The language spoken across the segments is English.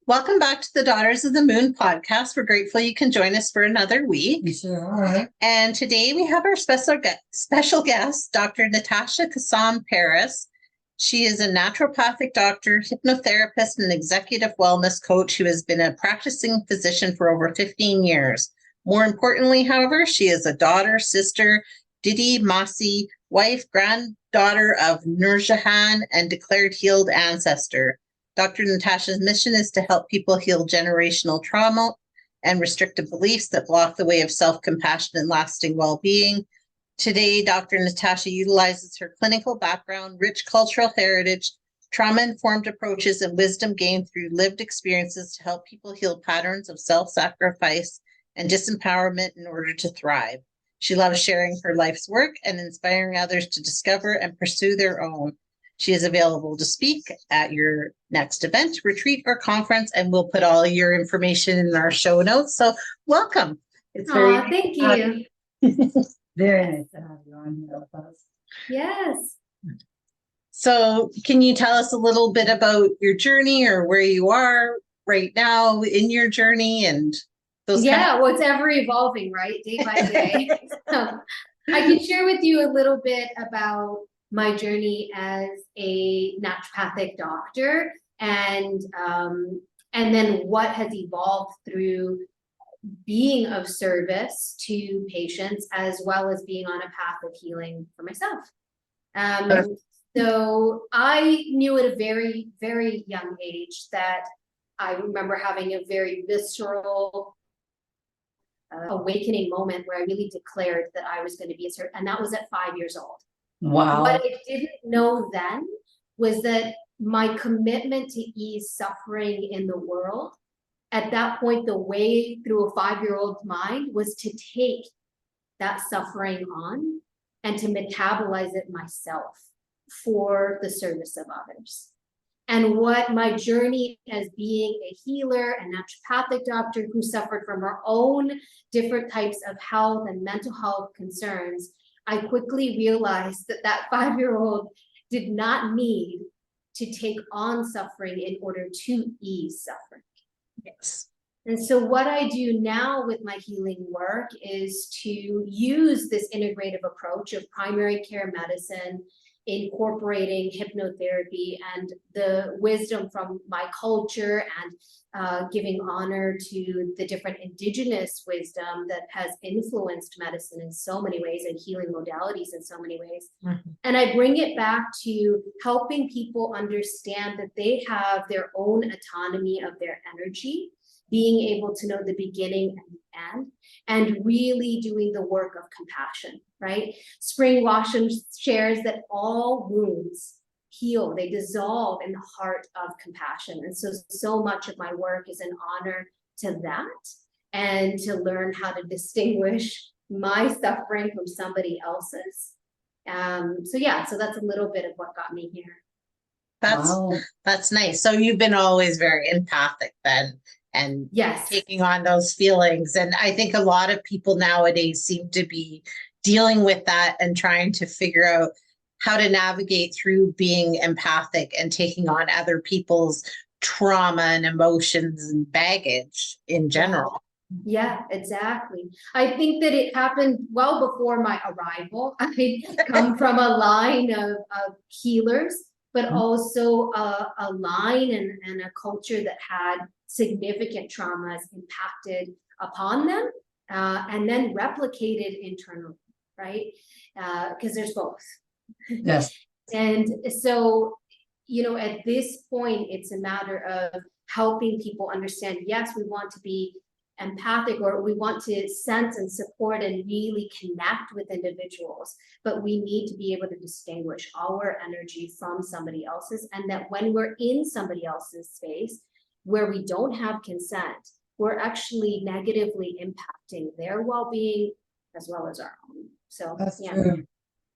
Welcome back to the Daughters of the Moon podcast. We're grateful you can join us for another week. Sure, all right. And today we have our special guest, Dr. Natasha Kassam Paris. She is a naturopathic doctor, hypnotherapist, and executive wellness coach who has been a practicing physician for over 15 years. More importantly, however, she is a daughter, sister, Didi Masi, wife, granddaughter of Nur Jahan, and declared healed ancestor. Dr. Natasha's mission is to help people heal generational trauma and restrictive beliefs that block the way of self-compassion and lasting well-being. Today, Dr. Natasha utilizes her clinical background, rich cultural heritage, trauma-informed approaches, and wisdom gained through lived experiences to help people heal patterns of self-sacrifice and disempowerment in order to thrive. She loves sharing her life's work and inspiring others to discover and pursue their own. She is available to speak at your next event, retreat, or conference, and we'll put all your information in our show notes. So welcome. It's thank you. Very nice to have you on here with us. Yes. So can you tell us a little bit about your journey or where you are right now in your journey and those well, it's ever evolving, right? Day by day. So I can share with you a little bit about my journey as a naturopathic doctor and then what has evolved through being of service to patients as well as being on a path of healing for myself. So I knew at a very, very young age that I remember having a very visceral awakening moment where I really declared that I was going to be a servant, and that was at 5 years old. Wow. What I didn't know then was that my commitment to ease suffering in the world, at that point, the way through a 5-year-old mind was to take that suffering on and to metabolize it myself for the service of others. And what my journey as being a healer and naturopathic doctor who suffered from her own different types of health and mental health concerns, I quickly realized that that 5-year-old did not need to take on suffering in order to ease suffering. Yes. And so what I do now with my healing work is to use this integrative approach of primary care medicine, incorporating hypnotherapy and the wisdom from my culture and giving honor to the different indigenous wisdom that has influenced medicine in so many ways and healing modalities in so many ways. Mm-hmm. And I bring it back to helping people understand that they have their own autonomy of their energy, being able to know the beginning and the end, and really doing the work of compassion, right? Spring Washam shares that all wounds heal, they dissolve in the heart of compassion. And so much of my work is an honor to that and to learn how to distinguish my suffering from somebody else's. So that's a little bit of what got me here. That's nice. So you've been always very empathic then. And yes, taking on those feelings. And I think a lot of people nowadays seem to be dealing with that and trying to figure out how to navigate through being empathic and taking on other people's trauma and emotions and baggage in general. Yeah, exactly. I think that it happened well before my arrival. I come from a line of healers, but also a line and a culture that had significant traumas impacted upon them and then replicated internally, right? Because there's both. Yes. And so, at this point, it's a matter of helping people understand, yes, we want to be empathic or we want to sense and support and really connect with individuals, but we need to be able to distinguish our energy from somebody else's, and that when we're in somebody else's space where we don't have consent, we're actually negatively impacting their well-being as well as our own. So that's true.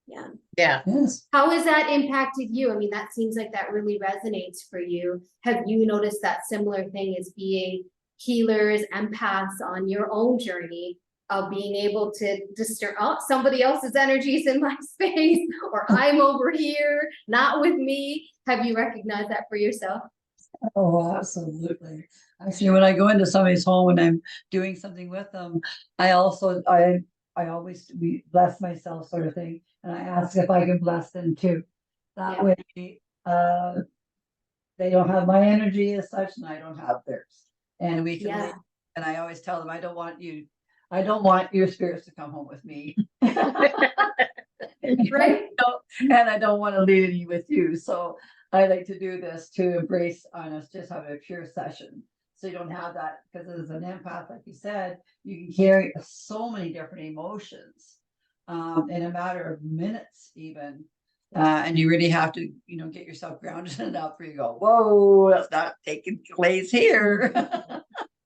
Yeah. Yes. How has that impacted you? I mean, that seems like that really resonates for you. Have you noticed that similar thing as being healers, empaths on your own journey of being able to discern, oh, somebody else's energies in my space, or I'm over here, not with me? Have you recognized that for yourself? Oh, absolutely. Actually, when I go into somebody's home and I'm doing something with them, I also, I always bless myself sort of thing. And I ask if I can bless them too. That Yeah. way, they don't have my energy as such and I don't have theirs. And we can Yeah. leave. And I always tell them, I don't want your spirits to come home with me. Right? And I don't want to leave any with you. So I like to do this to embrace on us, just have a pure session. So you don't have that, because as an empath, like you said, you can carry so many different emotions in a matter of minutes, even. And you really have to, get yourself grounded enough where you go, whoa, that's not taking place here.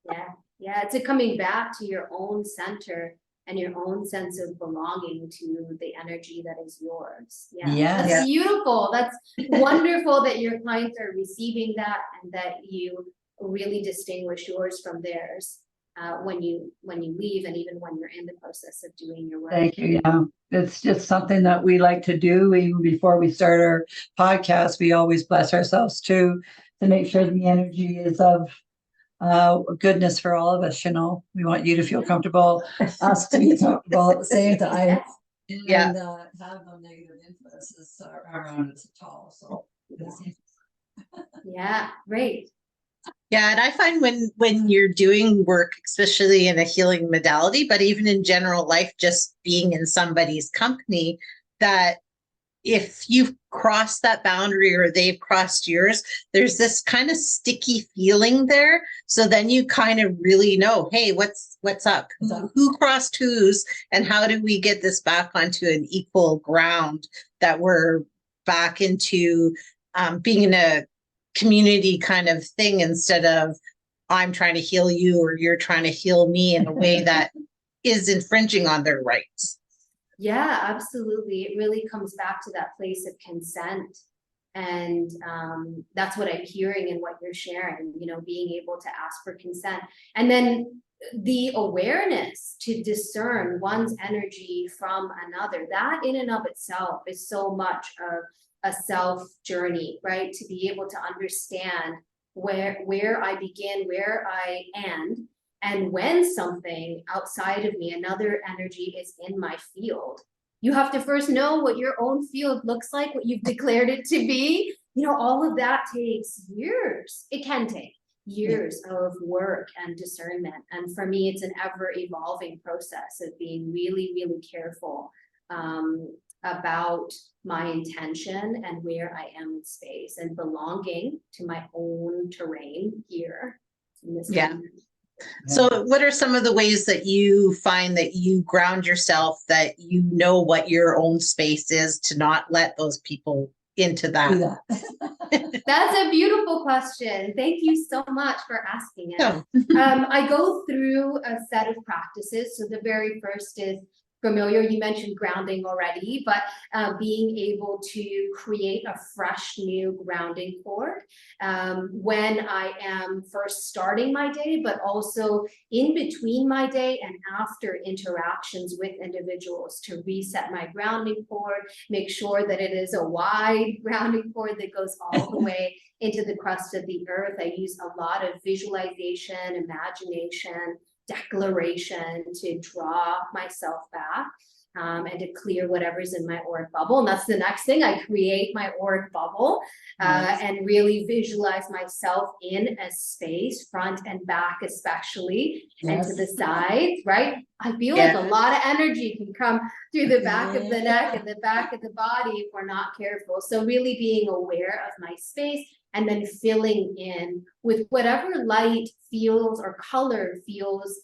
Yeah, yeah, it's a coming back to your own center and your own sense of belonging to the energy that is yours. Yeah, Yes. that's beautiful. That's wonderful that your clients are receiving that and that you really distinguish yours from theirs when you leave and even when you're in the process of doing your work. Thank you. Yeah, it's just something that we like to do. Even before we start our podcast, we always bless ourselves too, to make sure the energy is of goodness for all of us. We want you to feel comfortable, us to be comfortable at the same time, Yeah. and have no negative influences around us at all. So Yeah, great. Yeah, and I find when you're doing work, especially in a healing modality, but even in general life, just being in somebody's company, that if you've crossed that boundary or they've crossed yours, there's this kind of sticky feeling there. So then you kind of really know, hey, what's up? Who crossed whose, and how do we get this back onto an equal ground, that we're back into being in a community kind of thing, instead of I'm trying to heal you or you're trying to heal me in a way that is infringing on their rights. Yeah, absolutely. It really comes back to that place of consent. And that's what I'm hearing in what you're sharing, being able to ask for consent. And then the awareness to discern one's energy from another, that in and of itself is so much of a self journey, right? To be able to understand where I begin, where I end, and when something outside of me, another energy is in my field. You have to first know what your own field looks like, what you've declared it to be. All of that takes years. It can take years of work and discernment. And for me, it's an ever evolving process of being really, really careful about my intention and where I am in space and belonging to my own terrain here in this moment. So what are some of the ways that you find that you ground yourself, that you know what your own space is, to not let those people into that? That's a beautiful question. Thank you so much for asking it. Yeah. I go through a set of practices. So the very first is familiar. You mentioned grounding already, but being able to create a fresh new grounding cord when I am first starting my day, but also in between my day and after interactions with individuals, to reset my grounding cord, make sure that it is a wide grounding cord that goes all the way into the crust of the earth. I use a lot of visualization, imagination, declaration to draw myself back and to clear whatever's in my auric bubble. And that's the next thing. I create my auric bubble and really visualize myself in a space, front and back especially, and to the sides, right? I feel like a lot of energy can come through the back of the neck and the back of the body if we're not careful. So really being aware of my space, and then filling in with whatever light feels or color feels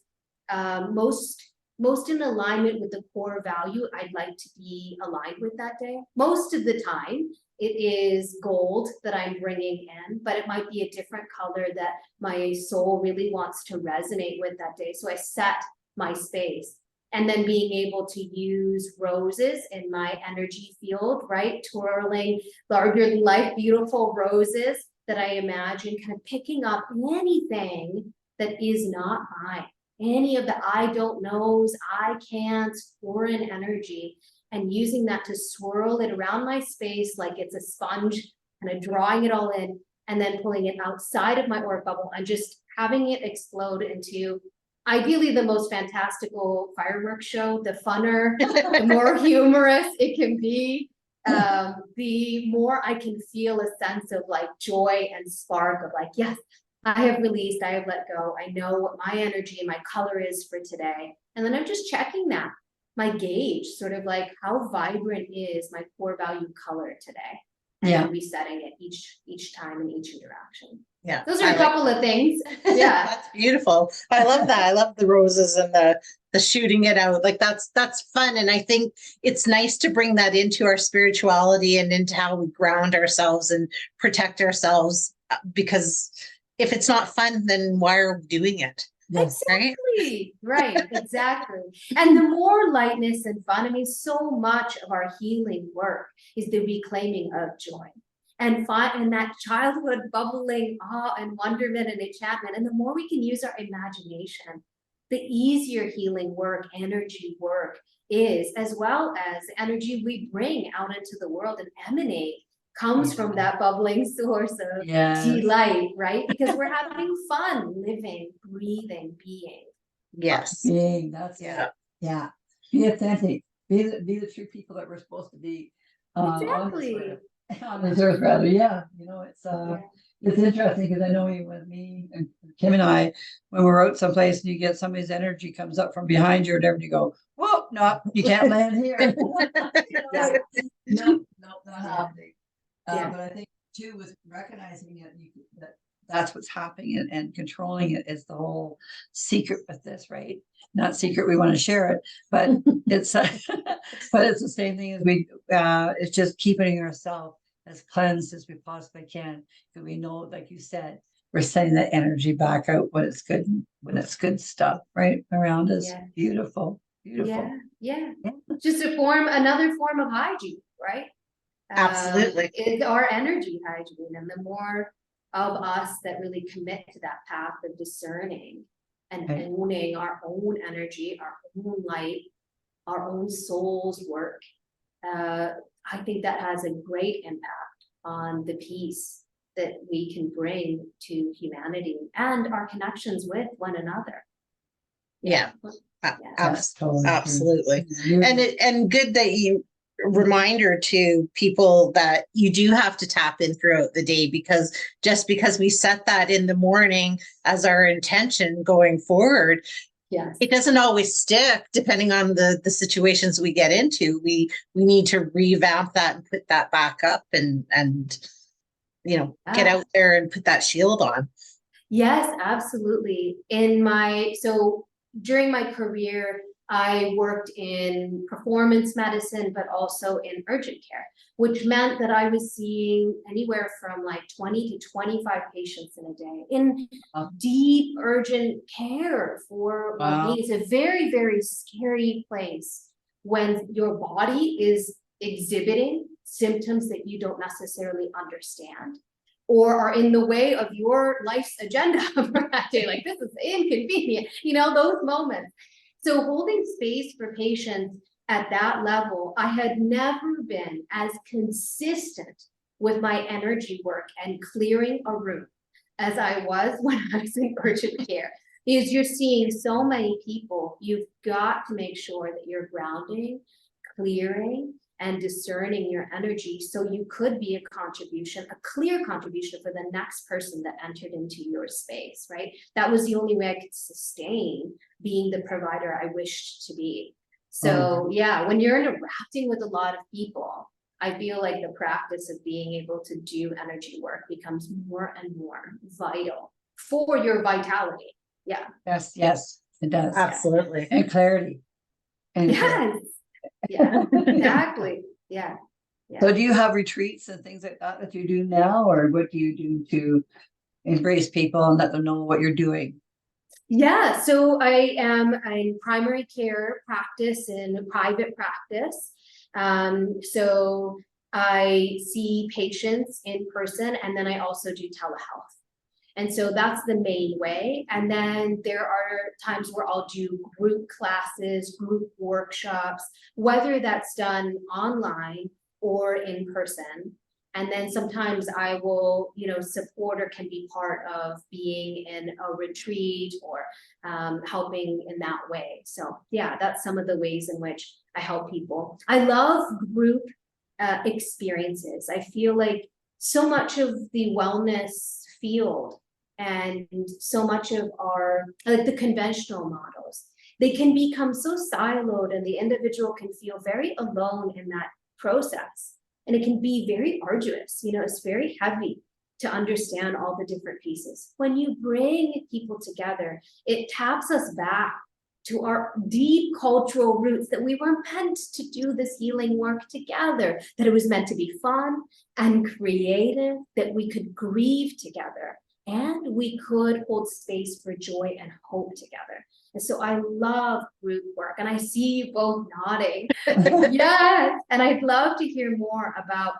most in alignment with the core value I'd like to be aligned with that day. Most of the time, it is gold that I'm bringing in, but it might be a different color that my soul really wants to resonate with that day. So I set my space. And then being able to use roses in my energy field, right? Twirling larger than life, beautiful roses that I imagine kind of picking up anything that is not mine. Any of the I don't knows, I can't, foreign energy, and using that to swirl it around my space like it's a sponge, kind of drawing it all in, and then pulling it outside of my auric bubble and just having it explode into ideally the most fantastical fireworks show. The funner, the more humorous it can be, the more I can feel a sense of like joy and spark of like, yes, I have released, I have let go. I know what my energy and my color is for today. And then I'm just checking that, my gauge, sort of like how vibrant is my core value color today. And then resetting it each time in each interaction. Yeah. Those are a couple of things. Yeah. That's beautiful. I love that. I love the roses and the shooting it out. Like that's fun. And I think it's nice to bring that into our spirituality and into how we ground ourselves and protect ourselves, because if it's not fun, then why are we doing it? Exactly. Right. Exactly. And the more lightness and fun, I mean, so much of our healing work is the reclaiming of joy and that childhood bubbling awe and wonderment and enchantment. And the more we can use our imagination, the easier healing work, energy work is, as well as energy we bring out into the world and emanate comes from that bubbling source of delight, right? Because we're having fun living, breathing, being. Yes. Being, that's it. Yeah. Be authentic. Be the true people that we're supposed to be. Exactly. On this earth, rather. Yeah. You know, it's interesting because I know with me and Kim and I, when we're out someplace and you get somebody's energy comes up from behind you or whatever, and you go, whoa, no, you can't land here. No, not happening. But I think too, with recognizing it, that's what's happening and controlling it is the whole secret with this, right? Not secret, we want to share it, but it's but it's the same thing as it's just keeping ourselves as cleansed as we possibly can, because we know, like you said, we're sending that energy back out when it's good stuff right around us. Beautiful. Yeah. Just another form of hygiene, right? Absolutely. It's our energy hygiene, and the more of us that really commit to that path of discerning and owning our own energy, our own light, our own soul's work, I think that has a great impact on the peace that we can bring to humanity and our connections with one another. Absolutely. And good that you reminder to people that you do have to tap in throughout the day, because just because we set that in the morning as our intention going forward, it doesn't always stick depending on the situations we get into. We need to revamp that and put that back up and get out there and put that shield on. Yes, absolutely. During my career, I worked in performance medicine, but also in urgent care, which meant that I was seeing anywhere from like 20 to 25 patients in a day in deep urgent care for well-being. It's a very, very scary place when your body is exhibiting symptoms that you don't necessarily understand or are in the way of your life's agenda for that day. Like, this is inconvenient, those moments. So holding space for patients at that level, I had never been as consistent with my energy work and clearing a room as I was when I was in urgent care. Because you're seeing so many people, you've got to make sure that you're grounding, clearing, and discerning your energy so you could be a clear contribution for the next person that entered into your space, right? That was the only way I could sustain being the provider I wished to be. So when you're interacting with a lot of people, I feel like the practice of being able to do energy work becomes more and more vital for your vitality. Yeah. Yes, it does. Absolutely. And clarity. Yeah, exactly. Yeah. So do you have retreats and things like that you do now, or what do you do to embrace people and let them know what you're doing? Yeah, so I am in primary care practice and private practice. So I see patients in person, and then I also do telehealth. And so that's the main way. And then there are times where I'll do group classes, group workshops, whether that's done online or in person. And then sometimes I will, support or can be part of being in a retreat or helping in that way. So yeah, that's some of the ways in which I help people. I love group experiences. I feel like so much of the wellness field and so much of our, like the conventional models, they can become so siloed and the individual can feel very alone in that process. And it can be very arduous, it's very heavy to understand all the different pieces. When you bring people together, it taps us back to our deep cultural roots, that we were meant to do this healing work together, that it was meant to be fun and creative, that we could grieve together and we could hold space for joy and hope together. And so I love group work, and I see you both nodding. Yes, and I'd love to hear more about,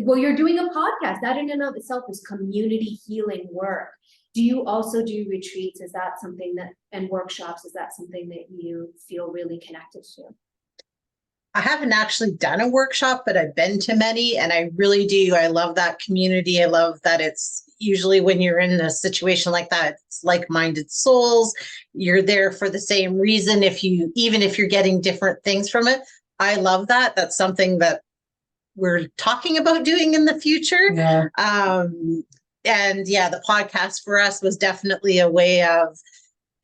well, you're doing a podcast. That in and of itself is community healing work. Do you also do retreats? Is that something that, and workshops, is that something that you feel really connected to? I haven't actually done a workshop, but I've been to many, and I really do. I love that community. I love that it's usually when you're in a situation like that, it's like-minded souls. You're there for the same reason, even if you're getting different things from it. I love that. That's something that we're talking about doing in the future. Yeah. And yeah, the podcast for us was definitely a way of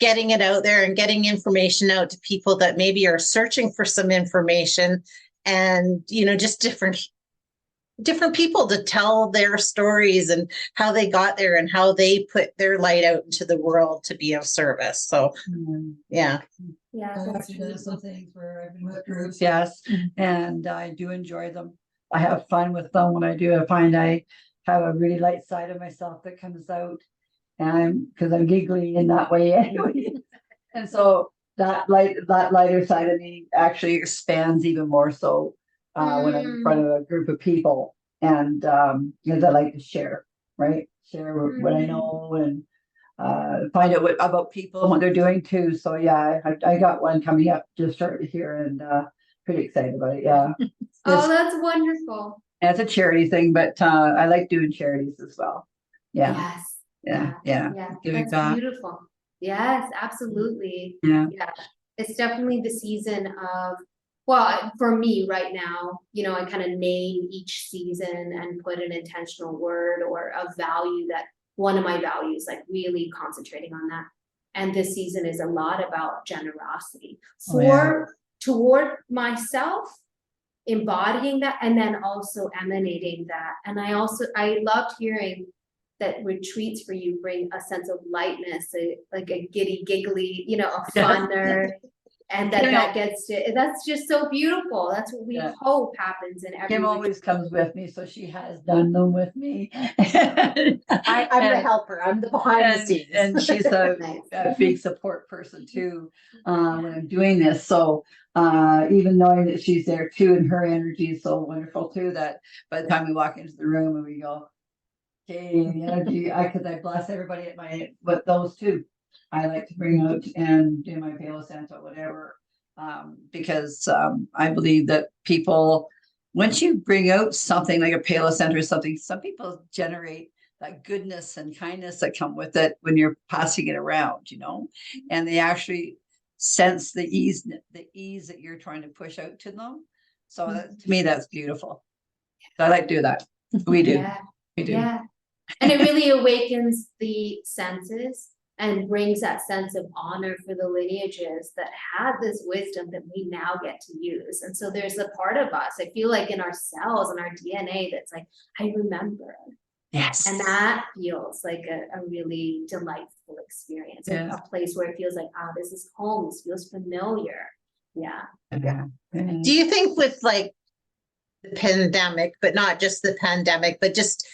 getting it out there and getting information out to people that maybe are searching for some information, and, just different people to tell their stories and how they got there and how they put their light out into the world to be of service. So, yeah. Yeah, I've that's actually done some beautiful. things where I've been with groups, yes, and I do enjoy them. I have fun with them when I do. I find I have a really light side of myself that comes out, and because I'm giggly in that way anyway. And so that lighter side of me actually expands even more so when I'm in front of a group of people, and because I like to share, right? Share what I know and find out about people and what they're doing too. So yeah, I got one coming up just shortly here, and pretty excited about it. Yeah. Oh, that's wonderful. It's a charity thing, but I like doing charities as well. Yeah. Yes. Yeah. That's beautiful. Yes, absolutely. Yeah. It's definitely the season of, well, for me right now, I kind of name each season and put an intentional word or a value, that one of my values, like really concentrating on that. And this season is a lot about generosity toward myself, embodying that, and then also emanating that. And I loved hearing that retreats for you bring a sense of lightness, like a giddy giggly, a funner, and that's just so beautiful. That's what we hope happens in every Kim always comes with me, so she has done them with me. I'm the helper. I'm the behind the scenes. And she's a big support person too when I'm doing this. So even knowing that she's there too, and her energy is so wonderful too, that by the time we walk into the room and we go, okay, the energy, because I bless everybody with those two. I like to bring out and do my Palo Santo, whatever, because I believe that people, once you bring out something like a Palo Santo or something, some people generate that goodness and kindness that come with it when you're passing it around, and they actually sense the ease that you're trying to push out to them. So to me, that's beautiful. So I like to do that. We do. Yeah. And it really awakens the senses and brings that sense of honor for the lineages that had this wisdom that we now get to use. And so there's a part of us, I feel like in our cells and our DNA, that's like, I remember. Yes. And that feels like a really delightful experience, a place where it feels like, this is home, this feels familiar. Yeah. Do you think with like the pandemic, but not just the pandemic, but just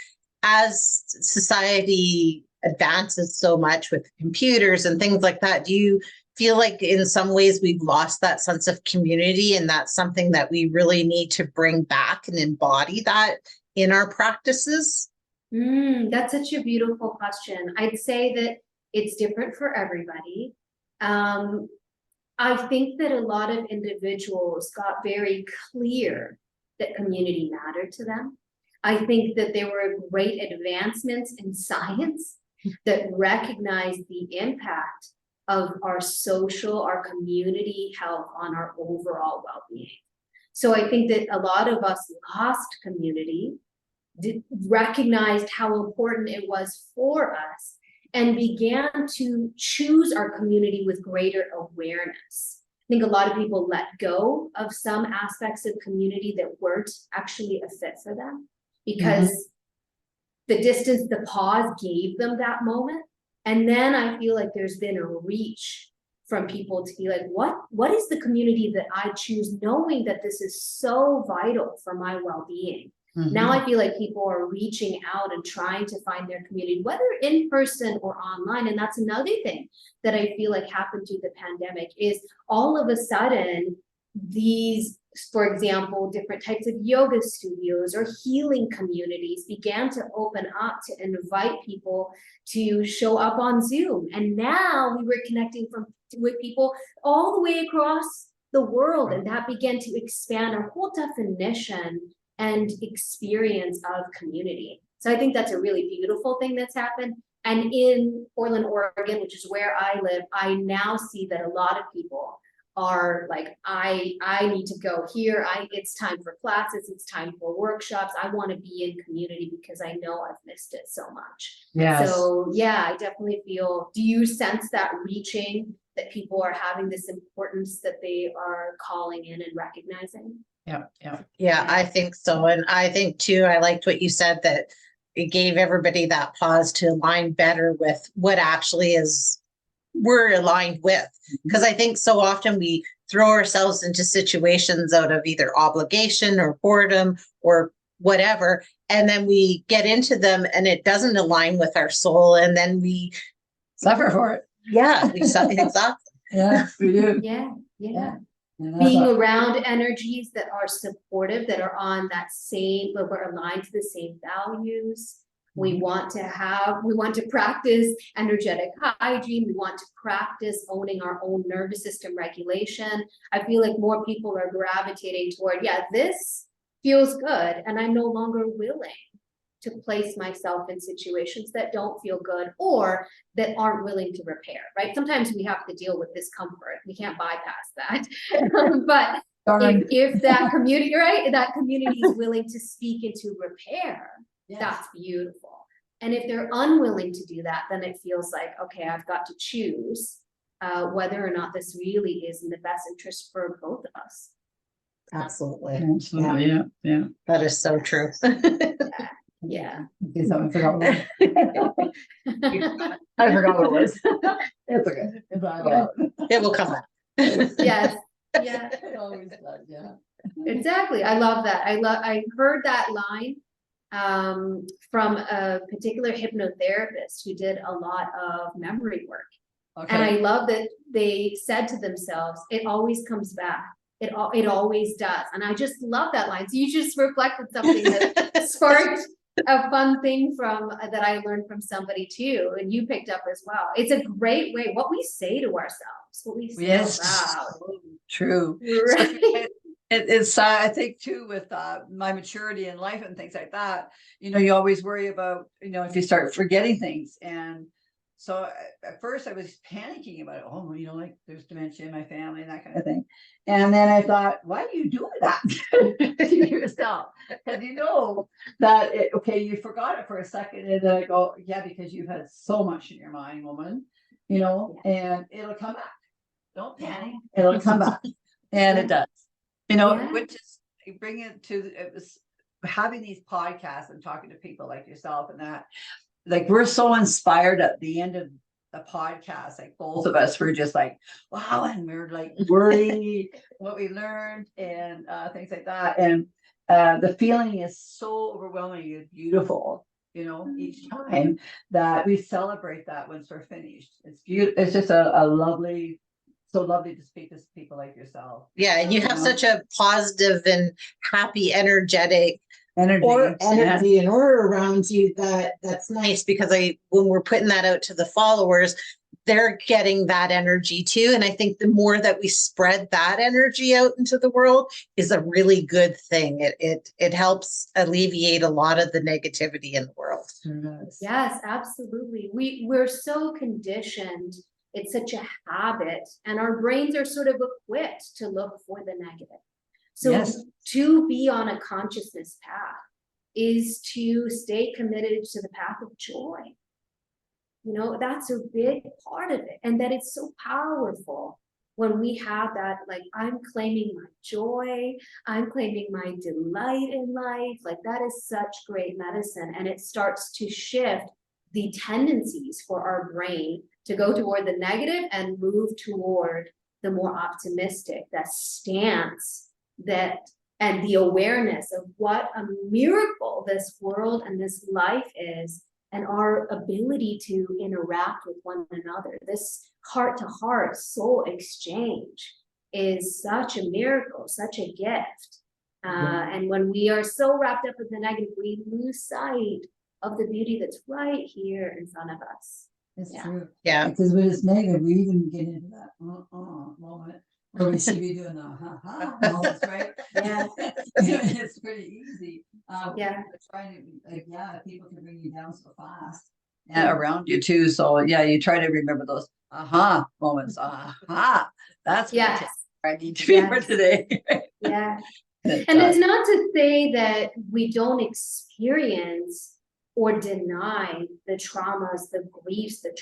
as society advances so much with computers and things like that, do you feel like in some ways we've lost that sense of community, and that's something that we really need to bring back and embody that in our practices? That's such a beautiful question. I'd say that it's different for everybody. I think that a lot of individuals got very clear that community mattered to them. I think that there were great advancements in science that recognized the impact of our social, our community health on our overall well-being. So I think that a lot of us lost community, recognized how important it was for us, and began to choose our community with greater awareness. I think a lot of people let go of some aspects of community that weren't actually a fit for them because the distance, the pause gave them that moment. And then I feel like there's been a reach from people to be like, what is the community that I choose, knowing that this is so vital for my well-being? Now I feel like people are reaching out and trying to find their community, whether in person or online. And that's another thing that I feel like happened through the pandemic is all of a sudden these, for example, different types of yoga studios or healing communities began to open up to invite people to show up on Zoom. And now we were connecting with people all the way across the world. And that began to expand our whole definition and experience of community. So I think that's a really beautiful thing that's happened. And in Portland, Oregon, which is where I live, I now see that a lot of people are like, I need to go here. It's time for classes. It's time for workshops. I want to be in community because I know I've missed it so much. Yes. So yeah, I definitely feel, do you sense that reaching, that people are having this importance that they are calling in and recognizing? Yeah, I think so. And I think too, I liked what you said, that it gave everybody that pause to align better with what actually is we're aligned with. Because I think so often we throw ourselves into situations out of either obligation or boredom or whatever, and then we get into them and it doesn't align with our soul, and then we suffer for it. Yeah, we suffer. Exactly. Yeah, we do. Yeah. Being around energies that are supportive, that are on that same, but we're aligned to the same values. We want to practice energetic hygiene. We want to practice owning our own nervous system regulation. I feel like more people are gravitating toward, this feels good, and I'm no longer willing to place myself in situations that don't feel good or that aren't willing to repair, right? Sometimes we have to deal with discomfort. We can't bypass that. But if that community, right, that community is willing to speak into repair, that's beautiful. And if they're unwilling to do that, then it feels like, okay, I've got to choose whether or not this really is in the best interest for both of us. Absolutely. Yeah. That is so true. Yeah. I forgot what it was. It's okay. It will come back. Yes. Yeah. It always does. Yeah. Exactly. I love that. I heard that line from a particular hypnotherapist who did a lot of memory work. Okay. And I love that they said to themselves, it always comes back. It always does. And I just love that line. So you just reflected something that sparked a fun thing that I learned from somebody too, and you picked up as well. It's a great way, what we say to ourselves, what we say out. True. Right. It's I think too, with my maturity in life and things like that, you always worry about, if you start forgetting things. And so at first I was panicking about it. Oh, like there's dementia in my family and that kind of thing. And then I thought, why do you do that to yourself? Because that, you forgot it for a second. And then I go, because you've had so much in your mind, woman, and it'll come back. Don't panic. It'll come back. And it does, which is bring it to having these podcasts and talking to people like yourself, and that, like, we're so inspired at the end of the podcast, like both of us were just like, wow, and we were like worried what we learned and things like that. And the feeling is so overwhelming and beautiful, each time that we celebrate that once we're finished. It's beautiful. It's just a lovely, so lovely to speak to people like yourself. Yeah, and you have such a positive and happy, energetic energy and aura around you that's nice, because when we're putting that out to the followers, they're getting that energy too. And I think the more that we spread that energy out into the world is a really good thing. It helps alleviate a lot of the negativity in the world. Yes, absolutely. We're so conditioned. It's such a habit, and our brains are sort of equipped to look for the negative. So Yes. to be on a consciousness path is to stay committed to the path of joy. You know, that's a big part of it. And that it's so powerful when we have that, like, I'm claiming my joy, I'm claiming my delight in life. Like, that is such great medicine. And it starts to shift the tendencies for our brain to go toward the negative and move toward the more optimistic, that stance, that and the awareness of what a miracle this world and this life is, and our ability to interact with one another. This heart-to-heart soul exchange is such a miracle, such a gift. And when we are so wrapped up in the negative, we lose sight of the beauty that's right here in front of us. It's Yeah. true. Yeah. Because when it's negative, we even get into that moment where we should be doing the ha-ha moments, right? Yeah. It's pretty easy. Yeah. Trying to, people can bring you down so fast. And around you too. So yeah, you try to remember those aha moments. Aha. That's what Yes. I need to be for today. Yeah. And it's not to say that we don't experience or deny the traumas, the griefs, the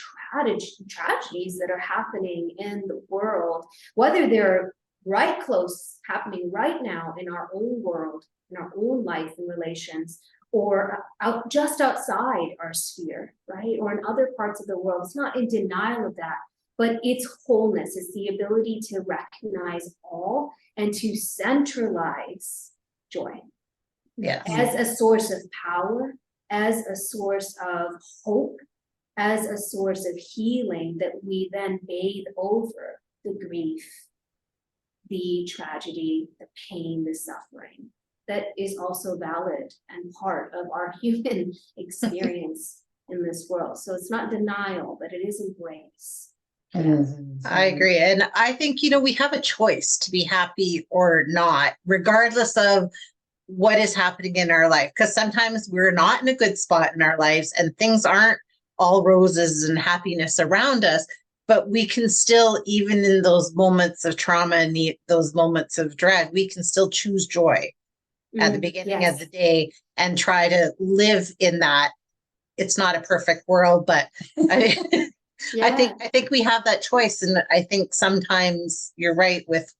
tragedies that are happening in the world, whether they're right close, happening right now in our own world, in our own life and relations, or just outside our sphere, right? Or in other parts of the world. It's not in denial of that, but it's wholeness. It's the ability to recognize all and to centralize joy. Yeah. As a source of power, as a source of hope, as a source of healing that we then bathe over the grief, the tragedy, the pain, the suffering. That is also valid and part of our human experience in this world. So it's not denial, but it is embrace. I agree. And I think, we have a choice to be happy or not, regardless of what is happening in our life. Because sometimes we're not in a good spot in our lives and things aren't all roses and happiness around us. But we can still, even in those moments of trauma and those moments of dread, we can still choose joy at the beginning of the day and try to live in that. It's not a perfect world, but I think we have that choice. And I think sometimes you're right with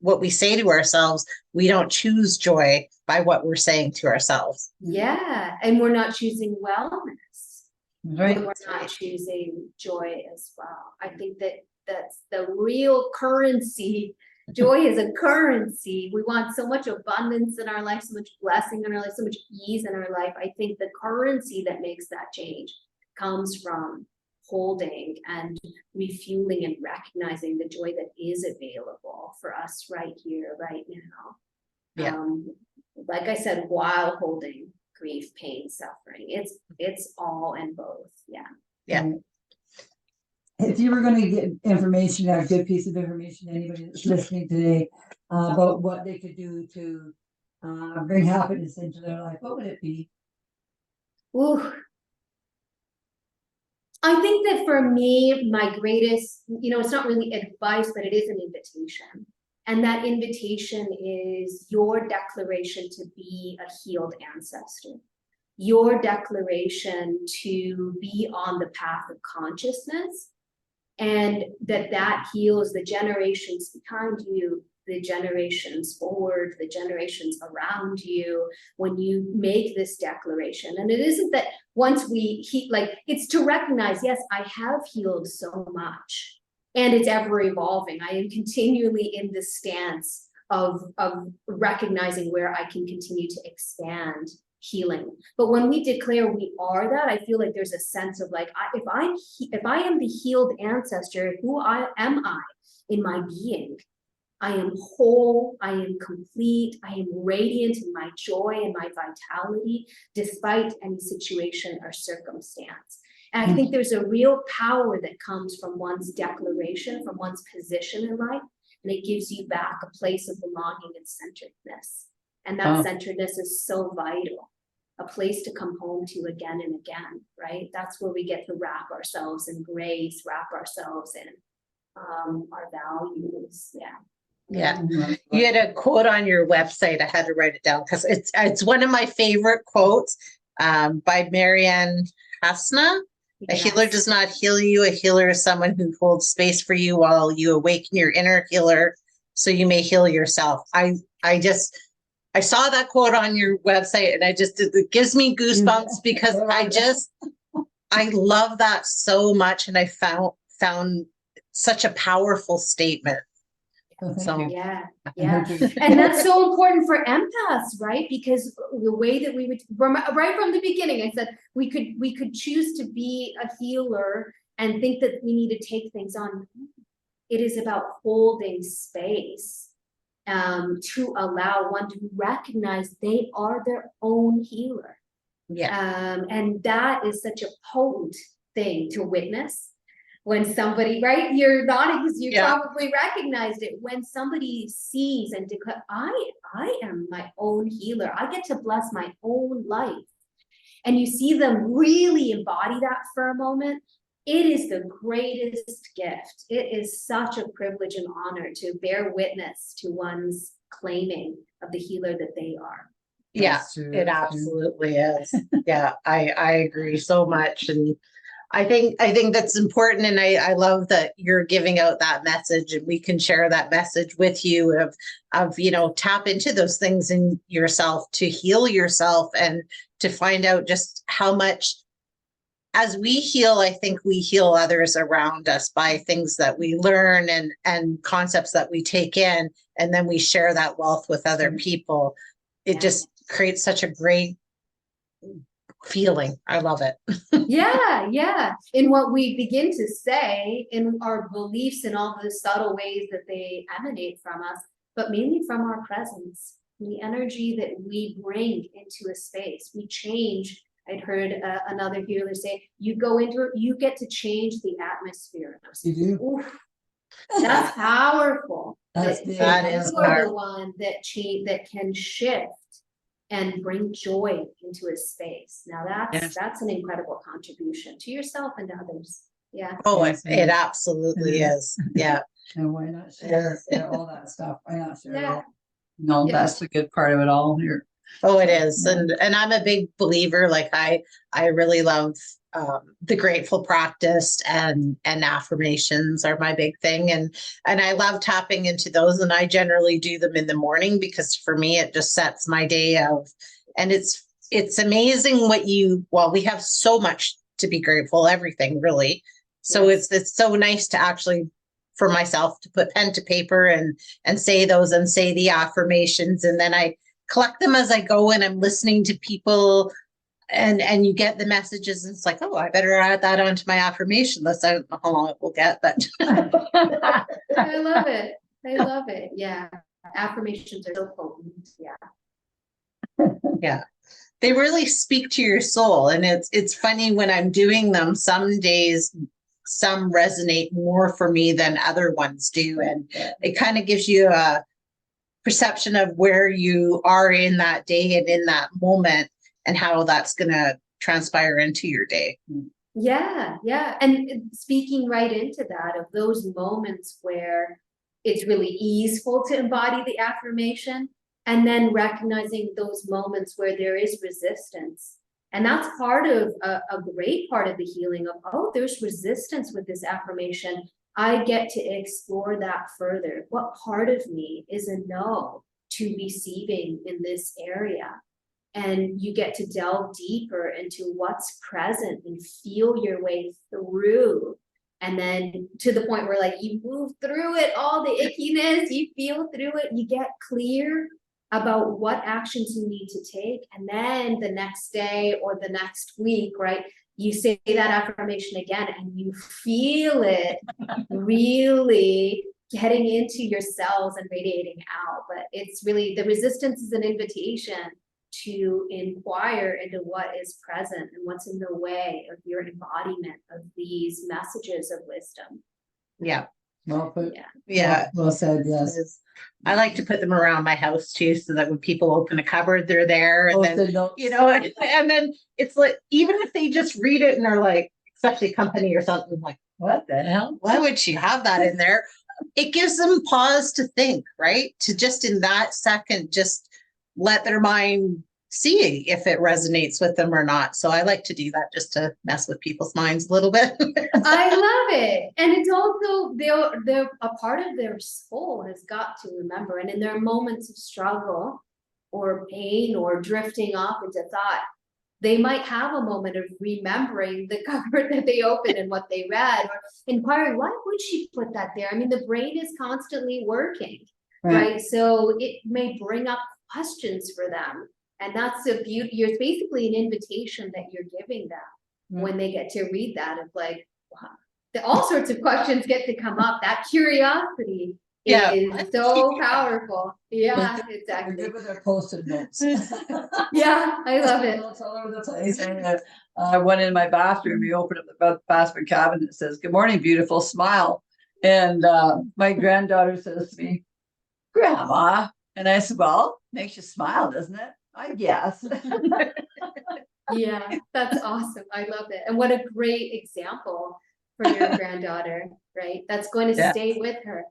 what we say to ourselves. We don't choose joy by what we're saying to ourselves. Yeah. And we're not choosing wellness. Right. When we're not choosing joy as well. I think that's the real currency. Joy is a currency. We want so much abundance in our life, so much blessing in our life, so much ease in our life. I think the currency that makes that change comes from holding and refueling and recognizing the joy that is available for us right here, right now. Yeah. Like I said, while holding grief, pain, suffering, it's all in both. Yeah. If you were going to get information, a good piece of information, anybody that's listening today, about what they could do to bring happiness into their life, what would it be? Ooh. I think that for me, my greatest, it's not really advice, but it is an invitation. And that invitation is your declaration to be a healed ancestor. Your declaration to be on the path of consciousness, and that heals the generations behind you, the generations forward, the generations around you, when you make this declaration. And it isn't that once we it's to recognize, yes, I have healed so much, and it's ever evolving. I am continually in this stance of recognizing where I can continue to expand healing. But when we declare we are that, I feel like there's a sense of if I am the healed ancestor, who am I in my being? I am whole, I am complete, I am radiant in my joy and my vitality, despite any situation or circumstance. And I think there's a real power that comes from one's declaration, from one's position in life, and it gives you back a place of belonging and centeredness. And that centeredness is so vital, a place to come home to again and again, right? That's where we get to wrap ourselves in grace, wrap ourselves in our values. Yeah. You had a quote on your website. I had to write it down because it's one of my favorite quotes by Marianne Hasna. A healer does not heal you. A healer is someone who holds space for you while you awaken your inner healer so you may heal yourself. I saw that quote on your website and it gives me goosebumps because I love that so much. And I found such a powerful statement. So yeah. And that's so important for empaths, right? Because the way that we would, right from the beginning, I said we could choose to be a healer and think that we need to take things on. It is about holding space to allow one to recognize they are their own healer. And that is such a potent thing to witness. When somebody, right, you're nodding because you probably recognized it. When somebody sees and declares, I am my own healer. I get to bless my own life. And you see them really embody that for a moment. It is the greatest gift. It is such a privilege and honor to bear witness to one's claiming of the healer that they are. Yeah, it absolutely is. Yeah, I agree so much. And I think that's important. And I love that you're giving out that message and we can share that message with you of, tap into those things in yourself to heal yourself and to find out just how much as we heal, I think we heal others around us by things that we learn and concepts that we take in, and then we share that wealth with other people. It just creates such a great feeling. I love it. Yeah. In what we begin to say, in our beliefs, in all the subtle ways that they emanate from us, but mainly from our presence, the energy that we bring into a space. We change. I'd heard another healer say, you go into it, you get to change the atmosphere. You do. Oof, that's powerful. That is powerful. The one that can shift and bring joy into a space. Now that's an incredible contribution to yourself and to others. Yeah. Oh, it absolutely is. Yeah. And why not share all that stuff? Why not share it all? No, that's the good part of it all here. Oh, it is. And I'm a big believer. Like I really love the grateful practice and affirmations are my big thing. And I love tapping into those. And I generally do them in the morning because for me, it just sets my day and it's amazing we have so much to be grateful, everything really. So it's so nice to actually, for myself, to put pen to paper and say those and say the affirmations. And then I collect them as I go and I'm listening to people and you get the messages and it's like, oh, I better add that onto my affirmation list. I don't know how long it will get, but I love it. Yeah. Affirmations are so potent. Yeah. They really speak to your soul. And it's funny when I'm doing them, some days, some resonate more for me than other ones do. And it kind of gives you a perception of where you are in that day and in that moment and how that's going to transpire into your day. Yeah. And speaking right into that, of those moments where it's really easeful to embody the affirmation, and then recognizing those moments where there is resistance. And that's part of a great part of the healing of, there's resistance with this affirmation. I get to explore that further. What part of me is a no to receiving in this area? And you get to delve deeper into what's present and feel your way through. And then to the point where you move through it, all the ickiness, you feel through it, you get clear about what actions you need to take. And then the next day or the next week, right, you say that affirmation again and you feel it really getting into your cells and radiating out. But it's really, the resistance is an invitation to inquire into what is present and what's in the way of your embodiment of these messages of wisdom. Yeah. Well put. Yeah. Yeah. Well said, yes. I like to put them around my house too, so that when people open a cupboard, they're there. And then, Post-it notes. you know, and then it's like, even if they just read it and are like, especially company or something, like, What the hell? why would she have that in there? It gives them pause to think, right? To just in that second, just let their mind see if it resonates with them or not. So I like to do that just to mess with people's minds a little bit. I love it. And it's also they're a part of their soul has got to remember. And in their moments of struggle or pain or drifting off into thought, they might have a moment of remembering the cupboard that they opened and what they read, or inquiring, why would she put that there? I mean, the brain is constantly working, right? So it may bring up questions for them. And that's a beauty. You're basically an invitation that you're giving them when they get to read that. Of like, wow, all sorts of questions get to come up. That curiosity is so powerful. Yeah, exactly. We're good with our post-it notes. Yeah, I love it. Notes all over the place. And, one in my bathroom, you open up the bathroom cabinet, it says, "Good morning, beautiful, smile." And my granddaughter says to me, "Grandma," and I said, "Well, makes you smile, doesn't it?" I guess. Yeah, that's awesome. I love it. And what a great example for your granddaughter, right? That's going to stay with her.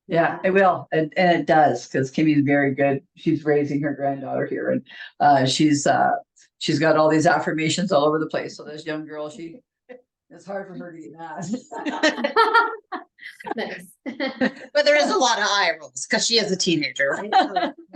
Yeah, it will. And it does, because Kimmy's very good. She's raising her granddaughter here, and she's got all these affirmations all over the place. So this young girl, it's hard for her to get mad. Nice. But there is a lot of eye rolls because she is a teenager,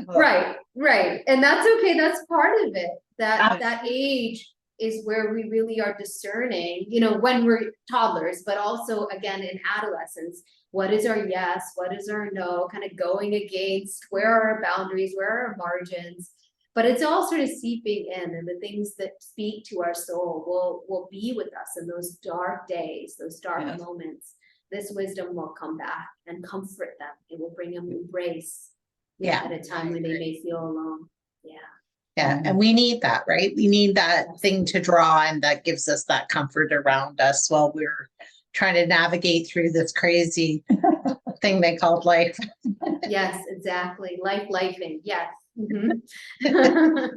right? Right. And that's okay. That's part of it. That age is where we really are discerning, you know, when we're toddlers, but also again in adolescence, what is our yes, what is our no, kind of going against, where are our boundaries, where are our margins. But it's all sort of seeping in, and the things that speak to our soul will be with us in those dark days, those dark moments. This wisdom will come back and comfort them. It will bring them embrace at a time when they may feel alone. Yeah. And we need that, right? We need that thing to draw, and that gives us that comfort around us while we're trying to navigate through this crazy thing they called life. Yes, exactly. Lifing. Yes. Mm-hmm.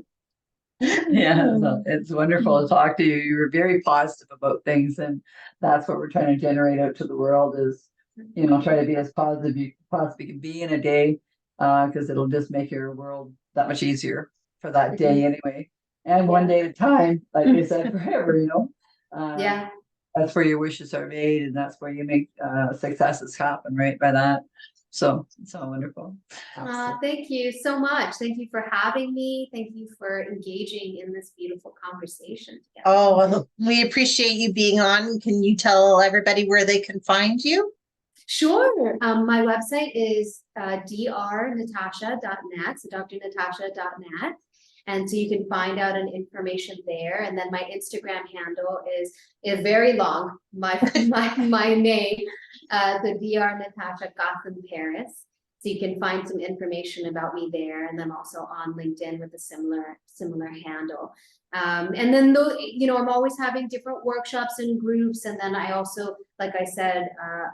Yeah, so it's wonderful to talk to you. You were very positive about things, and that's what we're trying to generate out to the world is, you know, try to be as positive you possibly can be in a day, because it'll just make your world that much easier for that day anyway. And one day at a time, like you said, forever, you know. That's where your wishes are made, and that's where you make successes happen, right? By that. So it's all wonderful. Thank you so much. Thank you for having me. Thank you for engaging in this beautiful conversation together. Oh, well, we appreciate you being on. Can you tell everybody where they can find you? Sure. My website is drnatasha.net, so drnatasha.net. And so you can find out an information there. And then my Instagram handle is very long, my name, the Dr. Natasha Kassam Paris. So you can find some information about me there, and then also on LinkedIn with a similar handle. And then you know, I'm always having different workshops and groups. And then I also, like I said,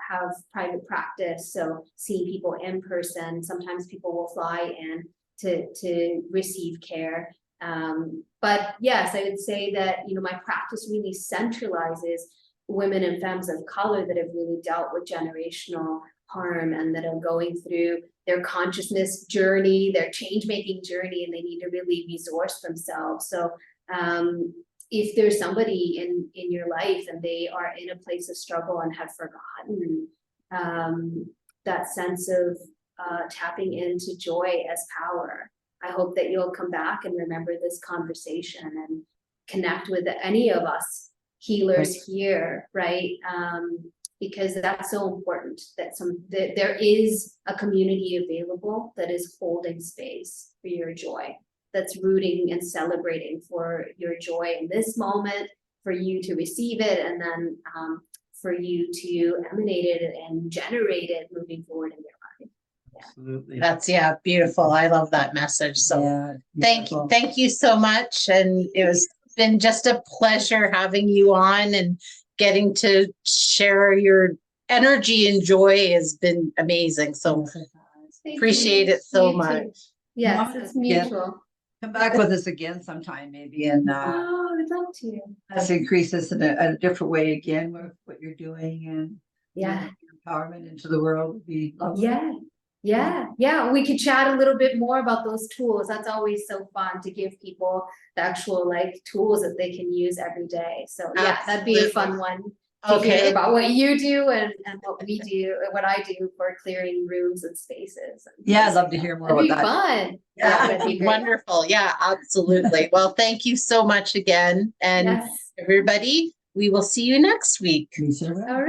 have private practice. So seeing people in person, sometimes people will fly in to receive care. But yes, I would say that, you know, my practice really centralizes women and femmes of color that have really dealt with generational harm and that are going through their consciousness journey, their change-making journey, and they need to really resource themselves. So if there's somebody in your life and they are in a place of struggle and have forgotten that sense of tapping into joy as power, I hope that you'll come back and remember this conversation and connect with any of us healers here, right? Because that's so important, that there is a community available that is holding space for your joy, that's rooting and celebrating for your joy in this moment, for you to receive it, and then for you to emanate it and generate it moving forward in your life. Absolutely. That's, yeah, beautiful. I love that message. So Yeah, thank you. beautiful. Thank you so much. And it was been just a pleasure having you on and getting to share your energy and joy has been amazing. So Thank appreciate you. it so You too. much. Yes, Love it's it. Yeah. mutual. Come back with us again sometime, maybe, and Oh, I'd love to. let's increase this in a different way again with what you're doing and Yeah. your empowerment into the world would be lovely. Yeah. We could chat a little bit more about those tools. That's always so fun to give people the actual like tools that they can use every day. So yeah, that'd be a fun one to hear about what you do and what we do, what I do for clearing rooms and spaces. Yeah, I'd love to hear more That'd be about that. fun. Yeah, that'd it'd be great. wonderful. Yeah, absolutely. Well, thank you so much again. And Yes. everybody, we will see you next week. Peace around. All right.